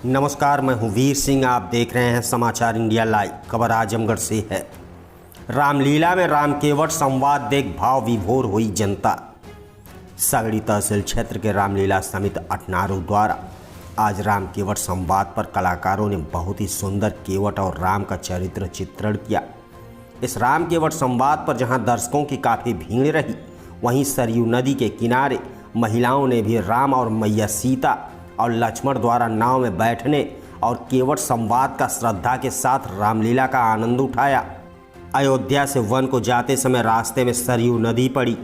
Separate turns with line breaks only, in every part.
नमस्कार, मैं हूं वीर सिंह। आप देख रहे हैं समाचार इंडिया लाइव। खबर आजमगढ़ से है। रामलीला में राम केवट संवाद देख भाव विभोर हुई जनता। सगड़ी तहसील क्षेत्र के रामलीला समिति अटनारू द्वारा आज राम केवट संवाद पर कलाकारों ने बहुत ही सुंदर केवट और राम का चरित्र चित्रण किया। इस राम केवट संवाद पर जहां दर्शकों की काफ़ी भीड़ रही, वहीं सरयू नदी के किनारे महिलाओं ने भी राम और मैया सीता और लक्ष्मण द्वारा नाव में बैठने और केवट संवाद का श्रद्धा के साथ रामलीला का आनंद उठाया। अयोध्या से वन को जाते समय रास्ते में सरयू नदी पड़ी।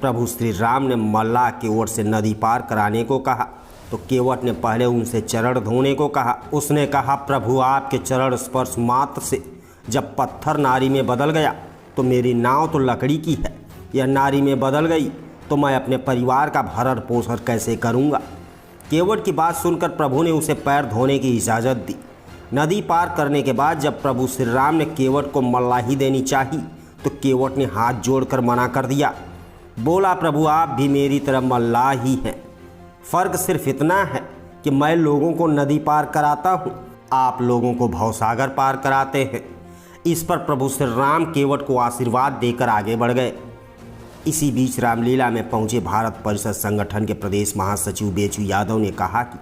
प्रभु श्री राम ने मल्लाह की ओर से नदी पार कराने को कहा तो केवट ने पहले उनसे चरण धोने को कहा। उसने कहा, प्रभु आपके चरण स्पर्श मात्र से जब पत्थर नारी में बदल गया तो मेरी नाव तो लकड़ी की है, यह नारी में बदल गई तो मैं अपने परिवार का भरण पोषण कैसे करूँगा। केवट की बात सुनकर प्रभु ने उसे पैर धोने की इजाज़त दी। नदी पार करने के बाद जब प्रभु श्री राम ने केवट को मल्लाही देनी चाही तो केवट ने हाथ जोड़कर मना कर दिया। बोला, प्रभु आप भी मेरी तरह मल्लाह ही हैं, फ़र्क सिर्फ इतना है कि मैं लोगों को नदी पार कराता हूँ, आप लोगों को भवसागर पार कराते हैं। इस पर प्रभु श्री राम केवट को आशीर्वाद देकर आगे बढ़ गए। इसी बीच रामलीला में पहुंचे भारत परिषद संगठन के प्रदेश महासचिव बेचू यादव ने कहा कि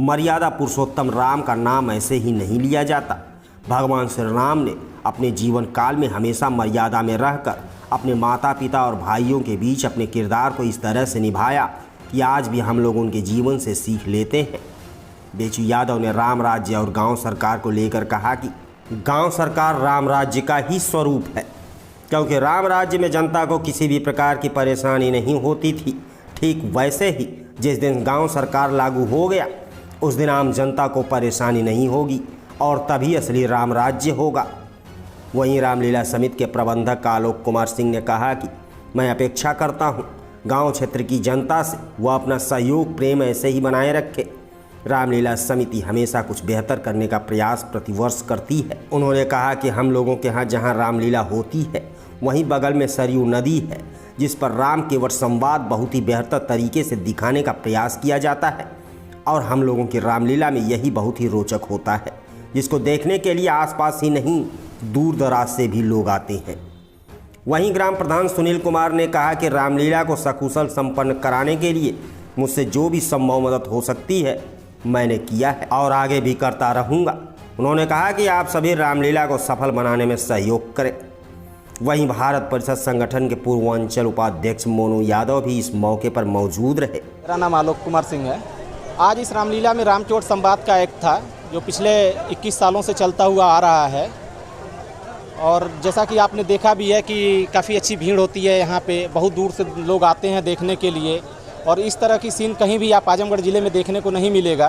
मर्यादा पुरुषोत्तम राम का नाम ऐसे ही नहीं लिया जाता। भगवान श्री राम ने अपने जीवन काल में हमेशा मर्यादा में रहकर अपने माता पिता और भाइयों के बीच अपने किरदार को इस तरह से निभाया कि आज भी हम लोग उनके जीवन से सीख लेते हैं। बेचू यादव ने राम राज्य और गाँव सरकार को लेकर कहा कि गाँव सरकार राम राज्य का ही स्वरूप है, क्योंकि राम राज्य में जनता को किसी भी प्रकार की परेशानी नहीं होती थी। ठीक वैसे ही जिस दिन गांव सरकार लागू हो गया उस दिन आम जनता को परेशानी नहीं होगी और तभी असली राम राज्य होगा। वहीं रामलीला समिति के प्रबंधक आलोक कुमार सिंह ने कहा कि मैं अपेक्षा करता हूं गांव क्षेत्र की जनता से वह अपना सहयोग प्रेम ऐसे ही बनाए रखे। रामलीला समिति हमेशा कुछ बेहतर करने का प्रयास प्रतिवर्ष करती है। उन्होंने कहा कि हम लोगों के यहाँ जहाँ रामलीला होती है वहीं बगल में सरयू नदी है, जिस पर राम केवट संवाद बहुत ही बेहतर तरीके से दिखाने का प्रयास किया जाता है और हम लोगों की रामलीला में यही बहुत ही रोचक होता है, जिसको देखने के लिए आसपास ही नहीं दूर दराज से भी लोग आते हैं। वहीं ग्राम प्रधान सुनील कुमार ने कहा कि रामलीला को सकुशल संपन्न कराने के लिए मुझसे जो भी संभव मदद हो सकती है मैंने किया है और आगे भी करता रहूँगा। उन्होंने कहा कि आप सभी रामलीला को सफल बनाने में सहयोग करें। वहीं भारत परिषद संगठन के पूर्वांचल उपाध्यक्ष मोनू यादव भी इस मौके पर मौजूद रहे।
मेरा नाम आलोक कुमार सिंह है। आज इस रामलीला में राम केवट संवाद का एक्ट था जो पिछले 21 सालों से चलता हुआ आ रहा है और जैसा कि आपने देखा भी है कि काफ़ी अच्छी भीड़ होती है यहाँ पे, बहुत दूर से लोग आते हैं देखने के लिए और इस तरह की सीन कहीं भी आप आजमगढ़ ज़िले में देखने को नहीं मिलेगा।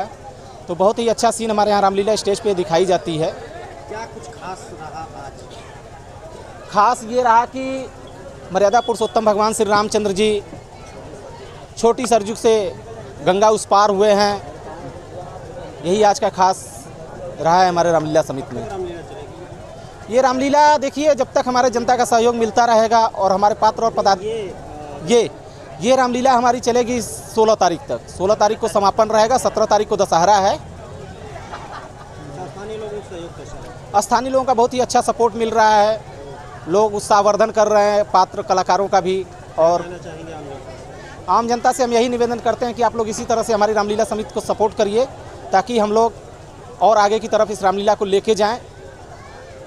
तो बहुत ही अच्छा सीन हमारे यहाँ रामलीला स्टेज पे दिखाई जाती है।
क्या कुछ खास रहा आज?
खास ये रहा कि मर्यादा पुरुषोत्तम भगवान श्री रामचंद्र जी छोटी सरजू से गंगा उस पार हुए हैं, यही आज का खास रहा है हमारे रामलीला समिति में। ये रामलीला देखिए, जब तक हमारे जनता का सहयोग मिलता रहेगा और हमारे पात्र और पदाधिकारी ये रामलीला हमारी चलेगी 16 तारीख तक। 16 तारीख को समापन रहेगा, 17 तारीख को दशहरा है।
स्थानीय लोगों का सहयोग कैसा है?
स्थानीय लोगों का बहुत ही अच्छा सपोर्ट मिल रहा है, लोग उत्साहवर्धन कर रहे हैं, पात्र कलाकारों का भी। और आम जनता से हम यही निवेदन करते हैं कि आप लोग इसी तरह से हमारी रामलीला समिति को सपोर्ट करिए ताकि हम लोग और आगे की तरफ इस रामलीला को लेके जाएं।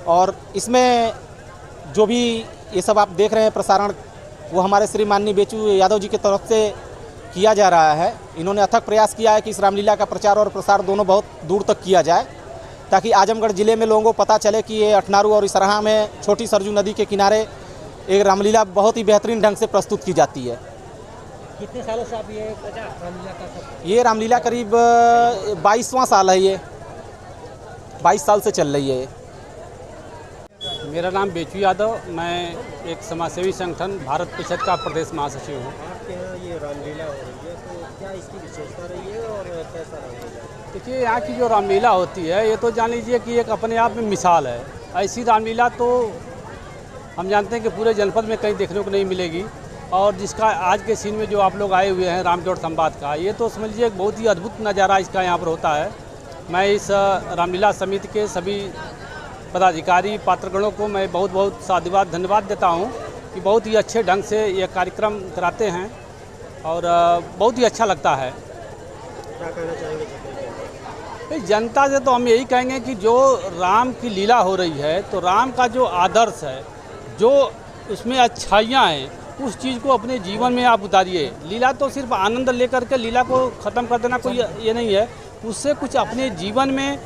और इसमें जो भी ये सब आप देख रहे हैं प्रसारण, वो हमारे श्री माननीय बेचू यादव जी की तरफ से किया जा रहा है। इन्होंने अथक प्रयास किया है कि इस रामलीला का प्रचार और प्रसार दोनों बहुत दूर तक किया जाए ताकि आजमगढ़ ज़िले में लोगों को पता चले कि ये अटनारू और इसराहा में छोटी सरजू नदी के किनारे एक रामलीला बहुत ही बेहतरीन ढंग से प्रस्तुत की जाती है।
कितने सालों से आप ये रामलीला का?
ये रामलीला करीब 22वां साल है, ये 22 साल से चल रही है।
मेरा नाम बेचू यादव, मैं एक समाजसेवी संगठन भारत परिषद का प्रदेश महासचिव हूँ।
आपके यहाँ ये रामलीला हो रही है तो क्या इसकी विशेषता रही है और कैसा रहेगा?
देखिए, यहाँ की जो रामलीला होती है ये तो जान लीजिए कि एक अपने आप में मिसाल है। ऐसी रामलीला तो हम जानते हैं कि पूरे जनपद में कहीं देखने को नहीं मिलेगी और जिसका आज के सीन में जो आप लोग आए हुए हैं राम केवट संवाद का, ये तो समझ लीजिए एक बहुत ही अद्भुत नज़ारा इसका यहाँ पर होता है। मैं इस रामलीला समिति के सभी पदाधिकारी पात्रगणों को मैं बहुत बहुत साधुवाद धन्यवाद देता हूँ कि बहुत ही अच्छे ढंग से ये कार्यक्रम कराते हैं और बहुत ही अच्छा लगता है।
क्या कहना चाहेंगे
जनता से तो हम यही कहेंगे कि जो राम की लीला हो रही है तो राम का जो आदर्श है, जो उसमें अच्छाइयाँ हैं, उस चीज़ को अपने जीवन में आप उतारिए। लीला तो सिर्फ आनंद लेकर के लीला को ख़त्म कर देना कोई ये नहीं है, उससे कुछ अपने जीवन में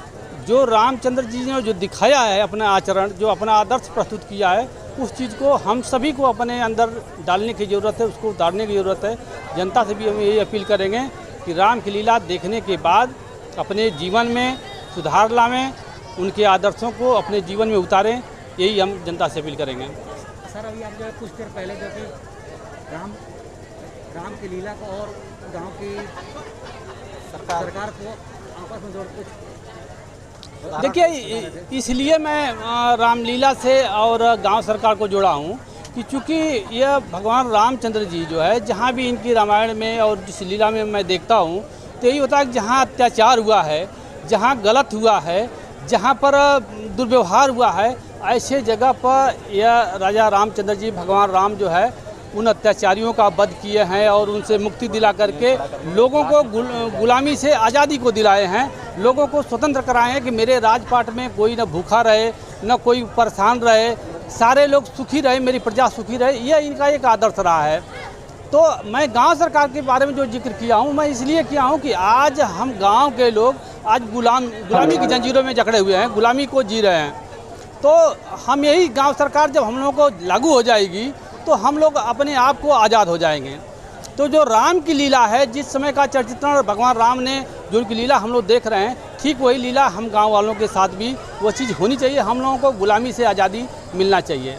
जो रामचंद्र जी ने जो दिखाया है अपना आचरण, जो अपना आदर्श प्रस्तुत किया है, उस चीज़ को हम सभी को अपने अंदर डालने की ज़रूरत है, उसको उतारने की ज़रूरत है। जनता से भी हम यही अपील करेंगे कि राम की लीला देखने के बाद अपने जीवन में सुधार लावें, उनके आदर्शों को अपने जीवन में उतारें, यही हम जनता से अपील करेंगे।
सर अभी आप जो है कुछ देर पहले जो कि राम की लीला को और गांव की सरकार को आपस में जोड़ कुछ
देखिए, इसलिए मैं रामलीला से और गांव सरकार को जोड़ा हूं कि चूँकि यह भगवान रामचंद्र जी जो है, जहां भी इनकी रामायण में और जिस लीला में मैं देखता हूं तो यही होता है कि जहां अत्याचार हुआ है, जहां गलत हुआ है, जहां पर दुर्व्यवहार हुआ है, ऐसे जगह पर यह राजा रामचंद्र जी भगवान राम जो है उन अत्याचारियों का वध किए हैं और उनसे मुक्ति दिला करके लोगों को गुलामी से आज़ादी को दिलाए हैं, लोगों को स्वतंत्र कराए हैं कि मेरे राजपाट में कोई न भूखा रहे, न कोई परेशान रहे, सारे लोग सुखी रहे, मेरी प्रजा सुखी रहे। यह इनका एक आदर्श रहा है। तो मैं गांव सरकार के बारे में जो जिक्र किया हूं, मैं इसलिए किया हूं कि आज हम गांव के लोग आज गुलामी की जंजीरों में जकड़े हुए हैं, गुलामी को जी रहे हैं। तो हम यही गांव सरकार जब हम लोगों को लागू हो जाएगी तो हम लोग अपने आप को आज़ाद हो जाएंगे। तो जो राम की लीला है, जिस समय का चरित्रण भगवान राम ने जो उनकी लीला हम लोग देख रहे हैं, ठीक वही लीला हम गांव वालों के साथ भी वो चीज़ होनी चाहिए। हम लोगों को गुलामी से आज़ादी मिलना चाहिए।